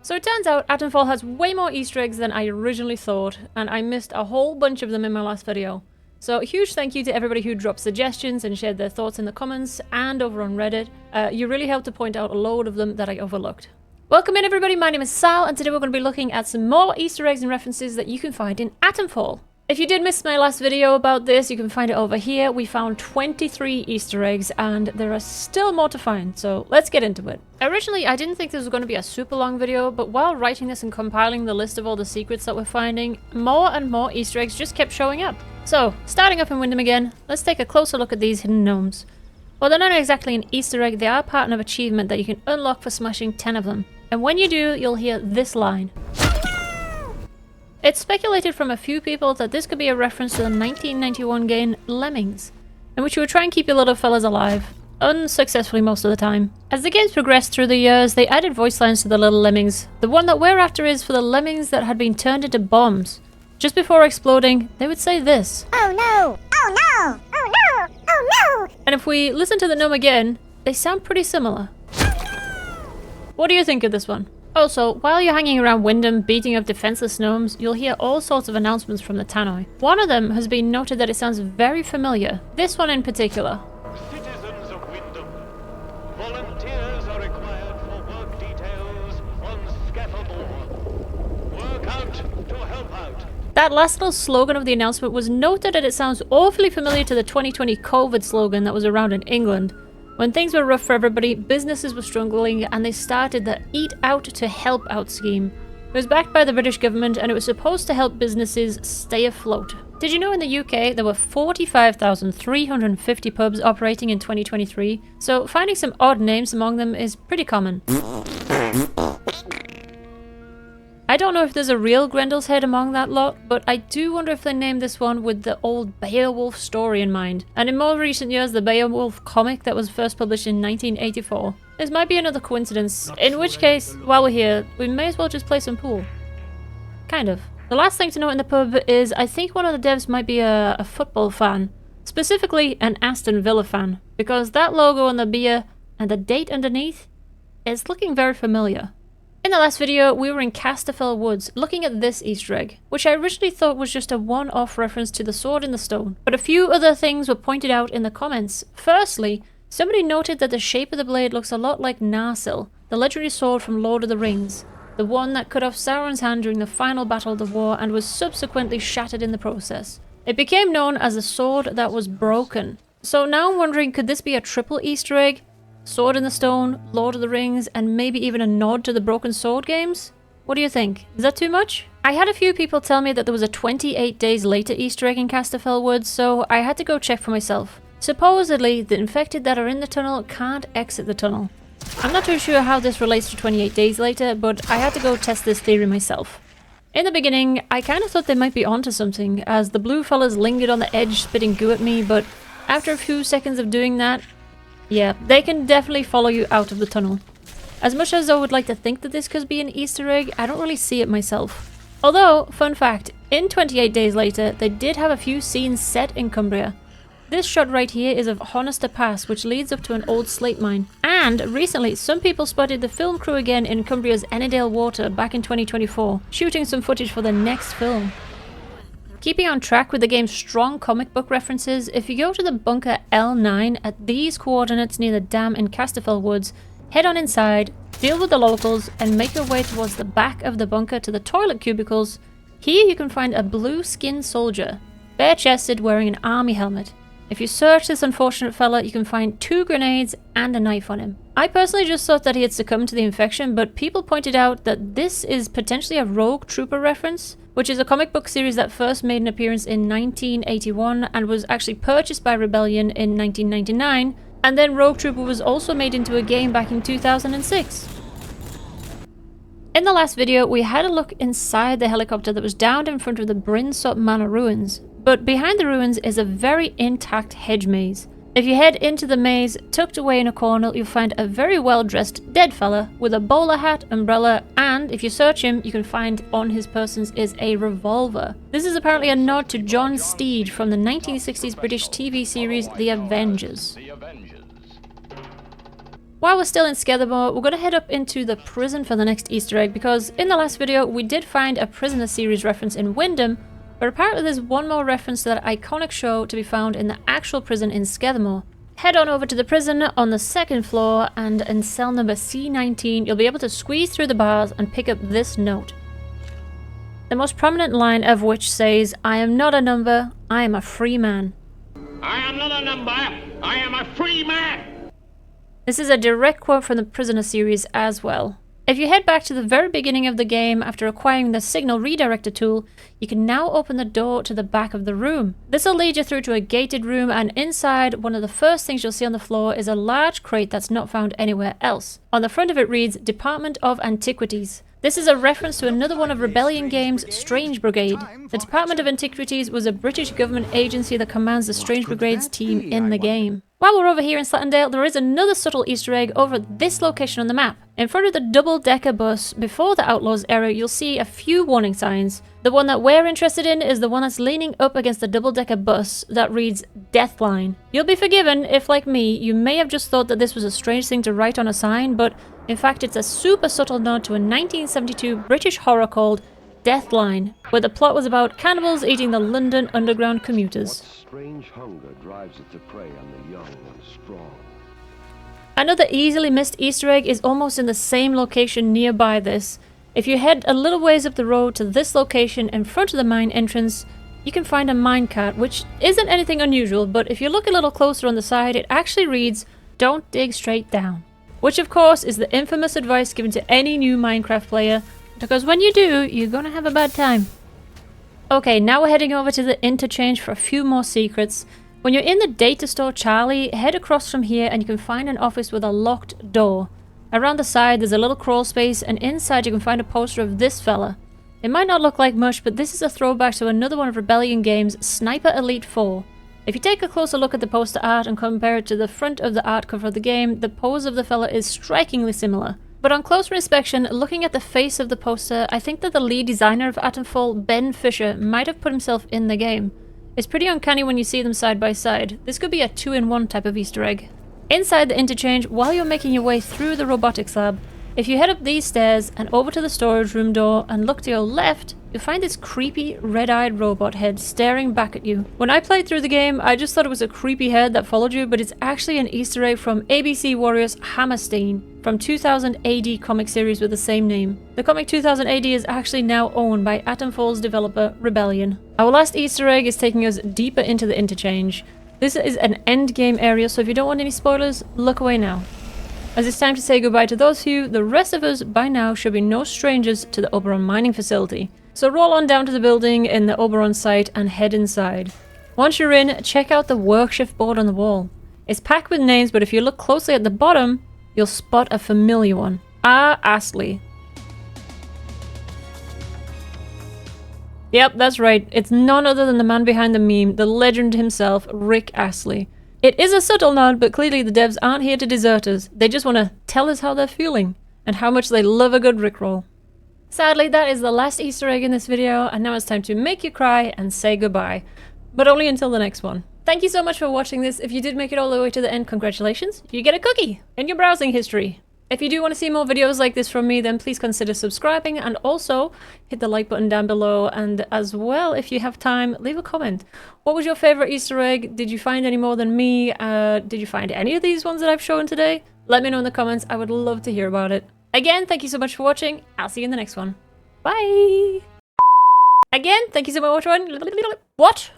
So it turns out ATOMFALL has way more Easter eggs than I originally thought, and I missed a whole bunch of them in my last video. So a huge thank you to everybody who dropped suggestions and shared their thoughts in the comments and over on Reddit. You really helped to point out a load of them that I overlooked. Welcome in everybody, my name is Sal, and today we're going to be looking at some more Easter eggs and references that you can find in ATOMFALL. If you did miss my last video about this, you can find it over here. We found 23 Easter eggs, and there are still more to find, so let's get into it. Originally, I didn't think this was going to be a super long video, but while writing this and compiling the list of all the secrets that we're finding, more and more Easter eggs just kept showing up. So, starting up in Wyndham again, let's take a closer look at these hidden gnomes. While they're not exactly an Easter egg, they are part of an achievement that you can unlock for smashing 10 of them. And when you do, you'll hear this line. It's speculated from a few people that this could be a reference to the 1991 game Lemmings, in which you would try and keep your little fellas alive, unsuccessfully most of the time. As the games progressed through the years, they added voice lines to the little lemmings. The one that we're after is for the lemmings that had been turned into bombs. Just before exploding, they would say this. Oh no! Oh no! Oh no! Oh no! And if we listen to the gnome again, they sound pretty similar. What do you think of this one? Also, while you're hanging around Wyndham beating up defenseless gnomes, you'll hear all sorts of announcements from the tannoy. One of them has been noted that it sounds very familiar. This one in particular. Citizens of Wyndham, volunteers are required for work details on scaffold. Work out to help out. That last little slogan of the announcement was noted that it sounds awfully familiar to the 2020 COVID slogan that was around in England. When things were rough for everybody, businesses were struggling, and they started the Eat Out to Help Out scheme. It was backed by the British government, and it was supposed to help businesses stay afloat. Did you know in the UK there were 45,350 pubs operating in 2023? So finding some odd names among them is pretty common. I don't know if there's a real Grendel's Head among that lot, but I do wonder if they named this one with the old Beowulf story in mind. And in more recent years, the Beowulf comic that was first published in 1984. This might be another coincidence, in which case, while we're here, we may as well just play some pool. Kind of. The last thing to note in the pub is I think one of the devs might be a football fan. Specifically, an Aston Villa fan. Because that logo on the beer and the date underneath is looking very familiar. In the last video, we were in Casterfell Woods looking at this Easter egg, which I originally thought was just a one-off reference to the sword in the stone. But a few other things were pointed out in the comments. Firstly, somebody noted that the shape of the blade looks a lot like Narsil, the legendary sword from Lord of the Rings, the one that cut off Sauron's hand during the final battle of the war and was subsequently shattered in the process. It became known as the sword that was broken. So now I'm wondering, could this be a triple Easter egg? Sword in the Stone, Lord of the Rings, and maybe even a nod to the Broken Sword games? What do you think? Is that too much? I had a few people tell me that there was a 28 days later Easter egg in Casterfell Woods, so I had to go check for myself. Supposedly, the infected that are in the tunnel can't exit the tunnel. I'm not too sure how this relates to 28 days later, but I had to go test this theory myself. In the beginning, I kind of thought they might be onto something, as the blue fellas lingered on the edge spitting goo at me, but after a few seconds of doing that, yeah, they can definitely follow you out of the tunnel. As much as I would like to think that this could be an Easter egg, I don't really see it myself. Although, fun fact, in 28 Days Later, they did have a few scenes set in Cumbria. This shot right here is of Honister Pass, which leads up to an old slate mine. And recently, some people spotted the film crew again in Cumbria's Ennydale Water back in 2024, shooting some footage for the next film. Keeping on track with the game's strong comic book references, if you go to the bunker L9 at these coordinates near the dam in Casterfell Woods, head on inside, deal with the locals, and make your way towards the back of the bunker to the toilet cubicles. Here you can find a blue-skinned soldier, bare-chested, wearing an army helmet. If you search this unfortunate fella, you can find 2 grenades and a knife on him. I personally just thought that he had succumbed to the infection, but people pointed out that this is potentially a Rogue Trooper reference, which is a comic book series that first made an appearance in 1981 and was actually purchased by Rebellion in 1999, and then Rogue Trooper was also made into a game back in 2006. In the last video, we had a look inside the helicopter that was downed in front of the Brinsop Manor ruins, but behind the ruins is a very intact hedge maze. If you head into the maze, tucked away in a corner, you'll find a very well-dressed dead fella with a bowler hat, umbrella, and if you search him, you can find on his person is a revolver. This is apparently a nod to John Steed from the 1960s British TV series The Avengers. While we're still in Skethermore, we're going to head up into the prison for the next Easter egg, because in the last video we did find a Prisoner series reference in Wyndham, but apparently there's one more reference to that iconic show to be found in the actual prison in Skethermore. Head on over to the prison on the 2nd floor, and in cell number C19 you'll be able to squeeze through the bars and pick up this note. The most prominent line of which says, "I am not a number, I am a free man." I am not a number, I am a free man! This is a direct quote from the Prisoner series as well. If you head back to the very beginning of the game after acquiring the signal redirector tool, you can now open the door to the back of the room. This will lead you through to a gated room, and inside, one of the first things you'll see on the floor is a large crate that's not found anywhere else. On the front of it reads, "Department of Antiquities." This is a reference to another one of Rebellion Games' Strange Brigade. The Department of Antiquities was a British government agency that commands the Strange Brigade's team in the game. While we're over here in Slatendale, there is another subtle Easter egg over at this location on the map. In front of the double-decker bus, before the Outlaws era, you'll see a few warning signs. The one that we're interested in is the one that's leaning up against the double-decker bus that reads Deathline. You'll be forgiven if, like me, you may have just thought that this was a strange thing to write on a sign, but in fact it's a super subtle nod to a 1972 British horror called Deathline, where the plot was about cannibals eating the London Underground commuters. What strange hunger drives it to prey on the young and strong? Another easily missed Easter egg is almost in the same location nearby this. If you head a little ways up the road to this location in front of the mine entrance, you can find a minecart, which isn't anything unusual, but if you look a little closer on the side, it actually reads, "Don't dig straight down." Which of course is the infamous advice given to any new Minecraft player, because when you do, you're gonna have a bad time. Okay, now we're heading over to the interchange for a few more secrets. When you're in the data store Charlie, head across from here and you can find an office with a locked door. Around the side there's a little crawl space, and inside you can find a poster of this fella. It might not look like much, but this is a throwback to another one of Rebellion Games, Sniper Elite 4. If you take a closer look at the poster art and compare it to the front of the art cover of the game, the pose of the fella is strikingly similar. But on closer inspection, looking at the face of the poster, I think that the lead designer of ATOMFALL, Ben Fisher, might have put himself in the game. It's pretty uncanny when you see them side by side. This could be a 2-in-1 type of Easter egg. Inside the interchange, while you're making your way through the robotics lab, if you head up these stairs and over to the storage room door and look to your left, you'll find this creepy red-eyed robot head staring back at you. When I played through the game, I just thought it was a creepy head that followed you, but it's actually an Easter egg from ABC Warriors Hammerstein from 2000 AD comic series with the same name. The comic 2000 AD is actually now owned by ATOMFALL's developer, Rebellion. Our last Easter egg is taking us deeper into the interchange. This is an endgame area, so if you don't want any spoilers, look away now. As it's time to say goodbye to those few, the rest of us by now should be no strangers to the Oberon mining facility. So roll on down to the building in the Oberon site and head inside. Once you're in, check out the workshift board on the wall. It's packed with names, but if you look closely at the bottom, you'll spot a familiar one. Astley. Yep, that's right. It's none other than the man behind the meme, the legend himself, Rick Astley. It is a subtle nod, but clearly the devs aren't here to desert us. They just want to tell us how they're feeling and how much they love a good Rickroll. Sadly, that is the last Easter egg in this video, and now it's time to make you cry and say goodbye. But only until the next one. Thank you so much for watching this. If you did make it all the way to the end, congratulations. You get a cookie in your browsing history. If you do want to see more videos like this from me, then please consider subscribing, and also hit the like button down below, and as well, if you have time, leave a comment. What was your favorite Easter egg? Did you find any more than me? Did you find any of these ones that I've shown today? Let me know in the comments. I would love to hear about it. Again, thank you so much for watching. I'll see you in the next one. Bye! Again, thank you so much for watching. What?